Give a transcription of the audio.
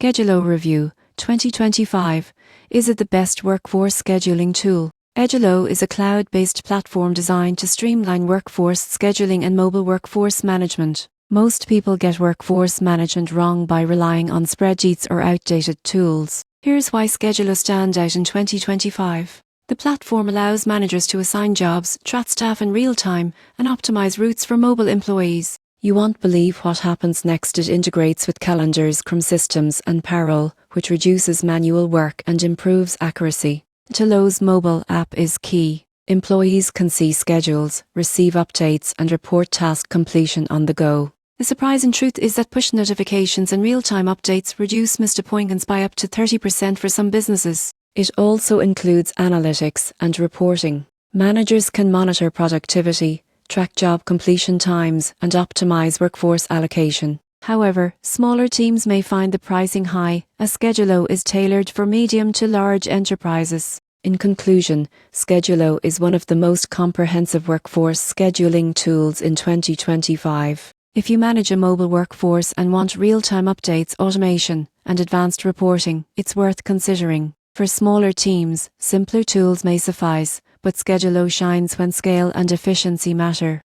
Schedulo Review 2025. Is it the best workforce scheduling tool? Schedulo is a cloud-based platform designed to streamline workforce scheduling and mobile workforce management. Most people get workforce management wrong by relying on spreadsheets or outdated tools. Here's why Schedulo stands out in 2025. The platform allows managers to assign jobs, track staff in real time, and optimize routes for mobile employees. You won't believe what happens next. It integrates with calendars, CRM systems, and payroll, which reduces manual work and improves accuracy. Schedulo's mobile app is key. Employees can see schedules, receive updates, and report task completion on the go. The surprising truth is that push notifications and real-time updates reduce missed appointments by up to 30% for some businesses. It also includes analytics and reporting. Managers can monitor productivity, track job completion times, and optimize workforce allocation. However, smaller teams may find the pricing high, as Schedulo is tailored for medium to large enterprises. In conclusion, Schedulo is one of the most comprehensive workforce scheduling tools in 2025. If you manage a mobile workforce and want real-time updates, automation, and advanced reporting, it's worth considering. For smaller teams, simpler tools may suffice, but Schedulo shines when scale and efficiency matter.